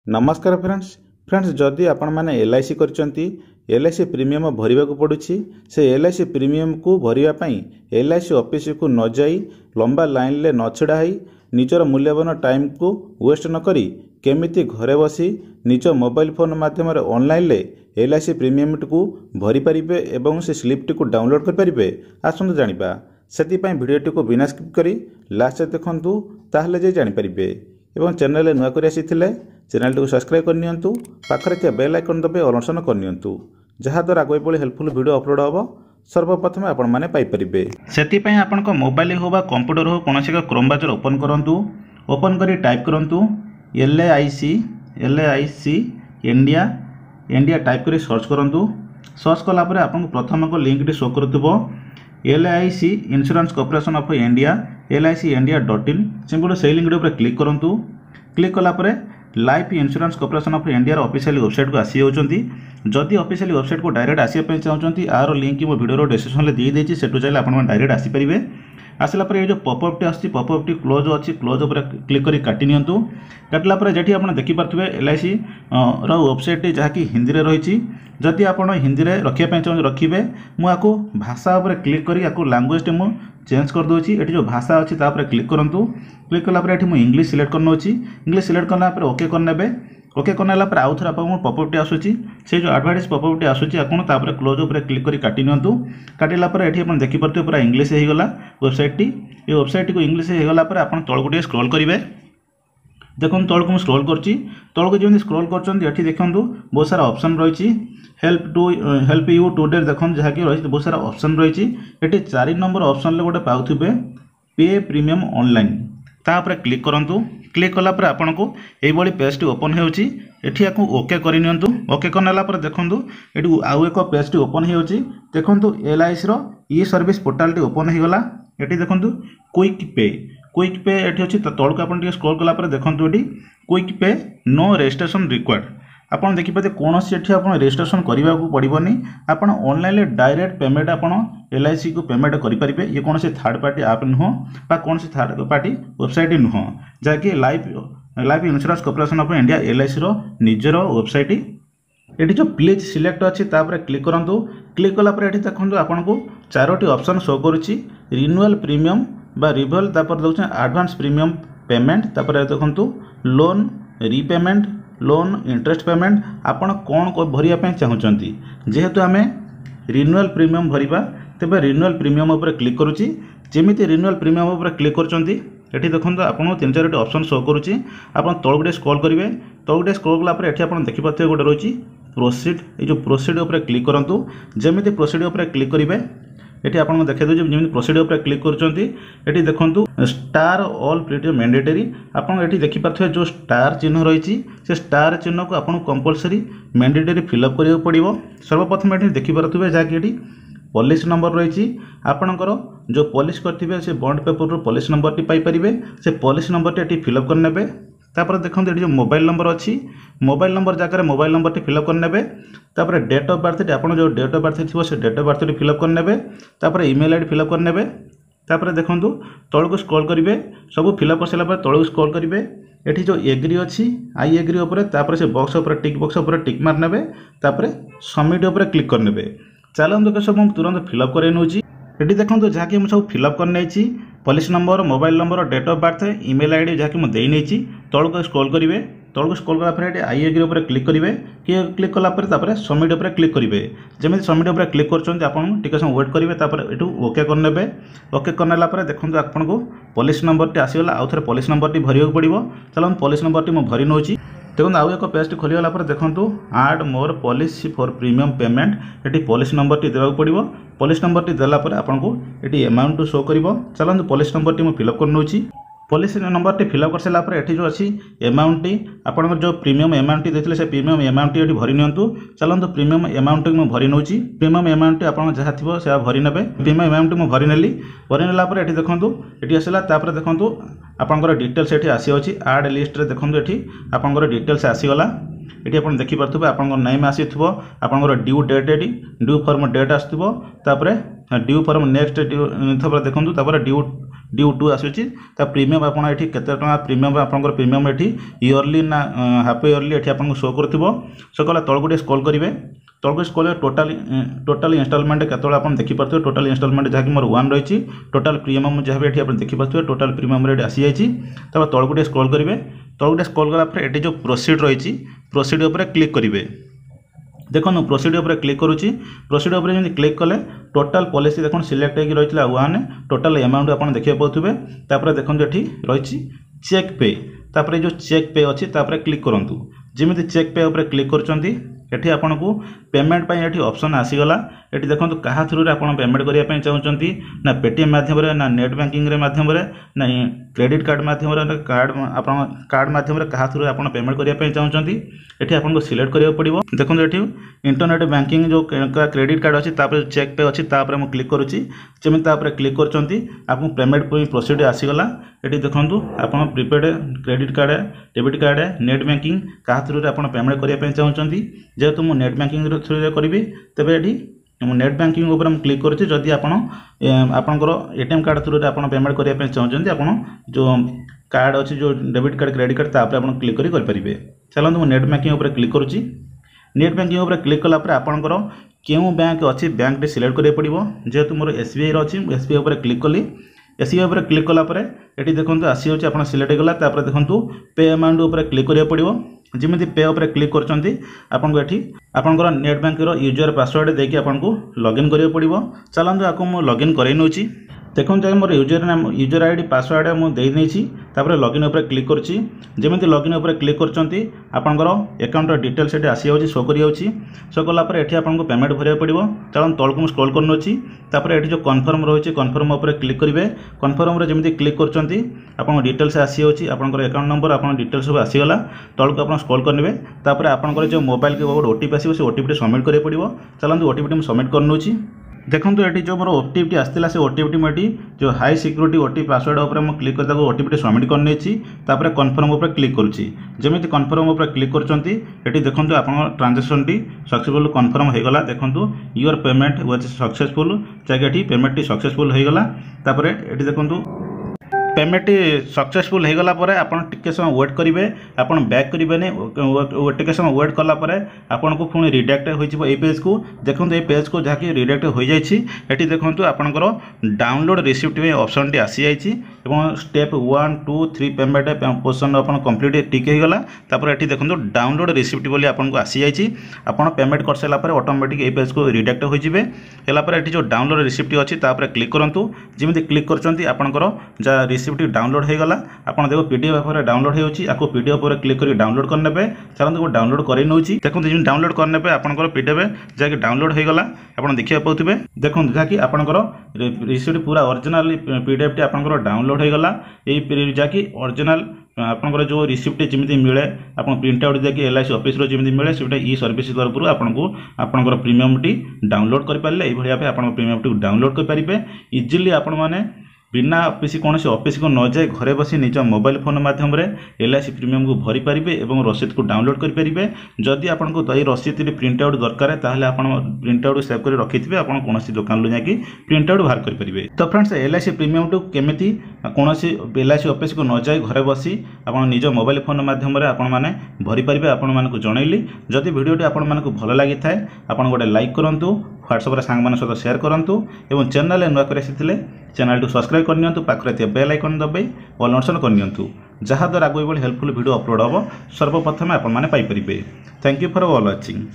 नमस्कार फ्रेंड्स जदि आपण मैंने LIC करचंती LIC प्रीमियम भरवा पड़ुछि से LIC प्रीमियम को भरवाई LIC ऑफिस को न जाई लंबा लाइन ले न छड़ाई निजर मूल्यवान टाइम को वेस्ट न करी केमिति घरे बसी निज मोबाइल फोन माध्यम ऑनलाइन ले LIC प्रीमियम को भरी परिबे एवं से स्लिप को डाउनलोड कर परिबे आसंतु जानिबा सेति वीडियो को बिना स्किप करी लास्ट देखंतु ताहले जे जानि परिबे एवं चैनल नुआ कर आसीथिले चैनल को सब्सक्राइब करनियंतु पाखरे थे बेल आइकन दबे ऑल ऑप्शन करनियंतु जहाँ द्वारा आगे पड़ी हेल्पफुल वीडियो अपलोड हम सर्वप्रथम आपण मैंने पाइपर से आपण मोबाइल हो कंप्यूटर हो कौन क्रोम ब्राउजर ओपन करूँ ओपन कर टाइप करूँ LIC इंडिया टाइप कर सर्च करूँ सर्च कलापर आपको प्रथम को लिंक शो करुव LIC insurance corporation of India LICindia.in simple से लिंक पर क्लिक करूँ क्लिक कलापर life insurance corporation of India official website को आसी होती जदि ऑफिशियल वेबसाइट को डायरेक्ट आसापी चाहते आर लिंक मो वीडियो डिस्क्रिप्शन में दे देती से चाहिए आप डायरेक्ट आसीपारे आसला ये जो popup T popup T close अच्छी क्लोज पर क्लिक कर काटि नियंतु काटला पर जेठी आप देखिपे LIC वेबसाइट जहाँकि हिंदी में रही जदि आप हिंदी में रखापी चाहते रखिए मुझे भाषा पर क्लिक कर लैंग्वेज टी मुझे चेंज कर दूसरी ये जो भाषा अच्छी क्लिक करूँ क्लिक कलापर ये मुझे इंग्लिश सिलेक्ट करनोची इंग्लिश सिलेक्ट कलापर ओके करने ओके करनेला पर आउ थे आपको पॉपअप टी आसूची से जो एडवर्टाइज पॉपअप टी आसूची आपको क्लोज पर क्लिक कर काटि नियंतु काटिला पर ये आप देखिपे पूरा इंग्लिश होगा वेबसाइट टी ये वेबसाइट को इंग्लिश होगा पर आप तौक टे स्क्रॉल करेंगे देखो तौक मुझे स्क्रॉल करची तौक जमी स्क्रॉल कर देखूँ बहुत सारा ऑप्शन रही हेल्प यू टुडे देखो जहाँकि रही बहुत सारा ऑप्शन रही ये 4 नंबर ऑप्शन गोटे पाउथिबे पे प्रीमियम ऑनलाइन तापर क्लिक करूँ क्लिक कलापर आपन को यही पेज टी ओपन होती ओके करनियंतु ओके करनेला पर देखंतु एठी आउ एक पेज टी ओपन होती देखंतु LIC रो ई सर्विस पोर्टल टी ओपन हो गला एठी देखंतु क्विक पे एठी अछि तळक आपन टी स्क्रॉल कला पर देखंतु एठी क्विक पे नो रजिस्ट्रेशन रिक्वायर्ड आपन देखिपाते कौन सी एठी आपन रजिस्ट्रेशन करबा को पड़िबोनी आपन ऑनलाइन डायरेक्ट पेमेंट आपन LIC को पेमेंट करि परिबे ये कौन सी थर्ड पार्टी ऐप नुह बा कौन सी थर्ड पार्टी वेबसाइट नुह जाकि life insurance corporation of India LIC रो निजर वेबसाइट ये जो प्लीज सिलेक्ट अच्छी क्लिक करूँ क्लिक कलापर ये देखो आपन को 4टी ऑप्शन शो करुच्ची रिन्यूअल प्रीमियम बा रिवल तापर दउछ एडवांस प्रीमियम पेमेंट तापर देखो loan repayment loan interest payment आपन कौन भरिया चाहूँगी जेहेतु आम रिन्यूअल प्रीमियम भरवा तेज रिन्यूअल प्रीमियम उपर क्लिक करुच्ची जमी रिन्यूअल प्रीमियम उपर क्लिक करुँच ये देखो आपको 3-4 ऑप्शन शो करुच्ची आप तौक टे स्क्रॉल करेंगे तौक टे स्क्रॉल कलापर ये आप देखिपे गोटे रही प्रोसीड ये प्रोसीड उपर क्लिक करूँ जमी प्रोसीड उपर क्लिक करेंगे ये आपको देखा दूसरी जमी प्रोसीड उपर क्लिक कर देखूँ स्टार ऑल प्रीमियम मैंडेटरी आपन ये देखिपे जो स्टार चिन्ह रही से स्टार चिन्ह को आपको कंपलसरी मैंडेटरी फिलअप करा पड़ो सर्वप्रथम ये देखिपे जहाँकि ये पॉलिसी नंबर रही आपणकर जो पॉलिसी करते से बॉन्ड पेपर रो पॉलिसी नंबर टी पाइपर से पॉलिसी नंबर टी फिलअप करने तापर देखो ये जो मोबाइल नंबर अच्छी मोबाइल नंबर जगह मोबाइल नंबर टी फिलअप करने तापर डेट ऑफ बर्थ आप जो डेट ऑफ बर्थ थी से डेट ऑफ बर्थ टी फिलअप करने तापर ईमेल आईडी फिलअप करने तापर देखो तौक स्क्रॉल करेंगे सब फिलअप कर सारा तौक स्क्रॉल करेंगे ये जो एग्री अच्छी आई एग्री उपर से बॉक्स उपर टिक बॉक्स उपर टिक मारने तापर सबमिट उपर क्लिक करने चलते तो सब तुरंत फिलअप कर नौची ये देखो जहाँकि मुझे सब फिलअप कर policy number mobile number date of birth email ID जहाँकि मुझे देनी तौक स्क्रॉल करेंगे तौक स्क्रॉल कलापर आई एग्री उपर क्लिक करेंगे क्लिक कलापर सबमिट उपर क्लिक करेंगे जमी सबमिट उपर क्लिक कर समय वेट करेंगे ये ओके करने ओके करने देखो आपको पॉलिसी नंबर टी आसीगला आउ थे पॉलिसी नंबर टी भरवा पड़ो चलो पॉलिसी नंबर टी मुझे भरी नौची देखो आउ एक पेज टी खोलीगला देखो आड मोर पॉलिसी फॉर प्रीमियम पेमेंट ये पॉलिसी नंबर टी देवाक पड़ो पॉलिसी नंबर टी देलापर आपको ये अमाउंट शो कर चलते पॉलिसी नंबर टी मुझे फिलअप कर नौची पॉलिसी नंबर टी फिलअप कर सारापर ये जो अच्छी अमाउंट टी आप जो प्रीमियम अमाउंट टी देते प्रीमियम अमाउंट टी भरी नियंतु चलते प्रीमियम अमाउंट मुझे भरी नौची प्रीमियम अमाउंट आप जहाँ थी से भरी ने प्रीमियम अमाउंट मुझे भरी नेली भरी नेलापर ये देखो ये आसला देखो आपंकर डिटेल्स ये आसी अच्छी आड लिस्ट रे देखो ये आपंकर डिटेल्स आसीगला ये आप देखिपे आप नेम आसीथिबो आपनकर ड्यू डेट एटी ड्यू फॉर्म डेट आसथिबो तापर ड्यू फॉर्म नेक्स्ट ड्यू देखंतु तापर ड्यू टू आसूची ता प्रीमियम आपन एठी केते टका प्रीमियम आपनकर प्रीमियम एठी ईयरली ना हाफ ईयरली एठी आपन शो करथिबो सकला तळ गुटे स्क्रॉल करिवे तळको स्क्रॉल टोटल इंस्टॉलमेंट केतळ आपन देखि परथो टोटल इंस्टॉलमेंट जहा कि मोर 1 रहिछि टोटल प्रीमियम जहा एठी आपन देखि परथो टोटल प्रीमियम रेट आसी जाइछि तब तळ गुटे स्क्रॉल करिवे तळ गुटे स्क्रॉल कला पर एठी जो प्रोसीड रहिछि प्रोसीड ऊपर क्लिक करिवे देखो प्रोसीड ऊपर क्लिक करुच्ची प्रोसीड ऊपर जब क्लिक कले टोटल पॉलिसी देखो सिलेक्ट होगी रही है 1 टोटल अमाउंट आप देखा पाथे तापर देखो ये रही चेक पे तापर जो चेक पे अच्छी क्लिक करूँ जमी चेक पे ऊपर क्लिक कर आपन को पेमेंट ये ऑप्शन आसीगला ये देखो क्या थ्रू आप पेमेंट करने चाहते ना पेटीएम माध्यम ना नेट बैंकिंग माध्यम ना क्रेडिट कार्ड माध्यम कार्ड माध्यम क्या थ्रू आप पेमेंट करने चाहते ये आपको सिलेक्ट करा पड़ो देखो ये इंटरनेट बैंकिंग जो क्रेडिट कार्ड अच्छी चेक पे अच्छी मुझे क्लिक करुच्ची जमी क्लिक कर पेमेंट प्रोसीड आसीगला ये देखो आप prepaid credit card debit card net banking क्या थ्रू आप पेमेंट करने चाहते जेहेतु मुझे नेट बैंकिंग थ्रू करी तेज ये नेट बैंकिंग ऊपर क्लिक करुच्ची जदि आपणकर एटीएम कार्ड थ्रू आप पेमेंट करने चाहते आप जो कार्ड अच्छी जो डेबिट कार्ड क्रेडिट कार्ड तापर आप क्लिक करेंगे चलते मुझे नेट बैंकिंग ऊपर क्लिक करुच्ची नेट बैंकिंग ऊपर क्लिक कलापर आपणकर क्यों बैंक अच्छी बैंक टी सिलेक्ट करा पड़ो जेहेतु मोर एसबीआई अच्छी एसबीआई ऊपर क्लिक कली एसबीआई ऊपर क्लिक कलापर ये देखो आसी होची आप सिलेक्ट होगा तापर देखो पे अमाउंट ऊपर क्लिक करा पड़ो जमी पे ऊपर क्लिक कर नेट बैंक यूजर पासवर्ड देकी आपको लॉगिन करा पड़ो चलते आपको मुझे लॉगिन कर नौची देखो मोर यूजर नाम यूजर आईडी पासवर्ड मुझे तापर लॉगिन ऊपर क्लिक करछि जमी लॉगिन ऊपर क्लिक करपणकर अकाउंट डिटेल्स ये आसी जाऊँगी शो कर शो कलापर ये आपको पेमेंट भरवा पड़ो चलो तौक मुझे स्क्रॉल करनोची तापर ये जो कन्फर्म रही कन्फर्म ऊपर क्लिक करेंगे कन्फर्म जमी क्लिक कर डिटेल्स आसी जाऊँगी आपंकर अकाउंट नंबर आप डिटेल्स सब आसीगला तौक आप स्क्रॉल करेंगे तापर आपंकर जो मोबाइल के गोटे ओटीपी आसो से ओटीपी सबमिट करा पड़ो चलते ओटीपी मुझे सबमिट करनोची देखो ये जो मोर ओटीपी आसाला से ओटीपी मुझे जो हाई सिक्योरिटी ओटीपी पासवर्ड ऊपर मुझे क्लिक कर ओटीपी सबमिट करनी तापर कन्फर्म ऊपर क्लिक करुच्ची जमी कन्फर्म ऊपर क्लिक कर देखो आप ट्रांजेक्शन टी सक्सेसफुल कन्फर्म होगा देखो योर पेमेंट वाज सक्सेसफुल जैसे पेमेंट टी सक्सेसफुल होगा तापर ये देखो पेमेंट सक्सेसफुल हो गला पर आपन टिके समय वेट करेंगे आपन बैक करेंगे टिके समय वेट कलापर आपन को पुणी रिडाक्ट हो पेज को देखो ये पेज को जहाँकि रिडाक्ट हो जाती देखो आपंकर डाउनलोड रिसिप्ट में ऑप्शन टी आसी जाइए स्टेप 1 2 3 पेमेंट पोर्सन आप कंप्लीट टिक होगा तापर ये देखो डाउनलोड रिसिप्ट बोली आपको आसी जाइए आपन पेमेंट कर सारापर ऑटोमेटिक ये पेज को रिडाक्ट हो जाए जो डाउनलोड रिसिप्ट अच्छी क्लिक करूँ जमी क्लिक करपणकर जहाँ रिसिप्ट डाउनलोड हो गला आपन देखो पीडीएफ पर डाउनलोड हो पीडीएफ पर क्लिक कर डाउनलोड करने चलते वो डाउनलोड कर नौची देखो डाउनलोड करने आपंकर पीडीएफ जहाँकि डाउनलोड हो गला आप देखा पाथे देखो जहाँकि आपंकर रिसिप्ट पूरा ओरिजिनल पीडीएफ टी आपंकर डाउनलोड हो गला ये जहाँकि ओरिजिनल आपंकर जो रिसिप्ट जमी मिले आप प्रिंट आउट देखिए एलआईसी ऑफिस जमी मिले से ई सर्विस तरफ आपको आपंकर प्रीमियम टी डाउनलोड करें ये भाव आप प्रीमियम टी डाउनलोड करेंगे इजिली आपण मैंने बिना ऑफिस कौन ऑफिस को न जाए घरे बसी निज मोबाइल फोन माध्यम एलआईसी प्रीमियम को भरी पारे और रसीद को डाउनलोड करेंगे जदि आपको ये रसीद प्रिंट आउट दरकार ताहले आपण प्रिंट आउट सेव कर रखि थे आप कौन दुकान जाकि प्रिंट आउट बाहर करेंगे तो फ्रेंड्स एलआईसी प्रीमियम टू केमी कौन एलआईसी ऑफिस को न जाए घरे बसी आप निज मोबाइल फोन माध्यम आपने भरी पारे आपको जनइली जदि भिडियोटी आपको भल लगी था आप गोटे लाइक करूँ व्हाट्सएप सांग सहित शेयर करूँ और चैनल नुआ कर चैनल को सब्सक्राइब करनी पाखे बेल आइकन दबाई ऑल नोटिफिकेशन करनी जहाँद्वारा आगे हेल्पफुल वीडियो अपलोड हम सर्वप्रथम आपने Piper. Thank you for all watching.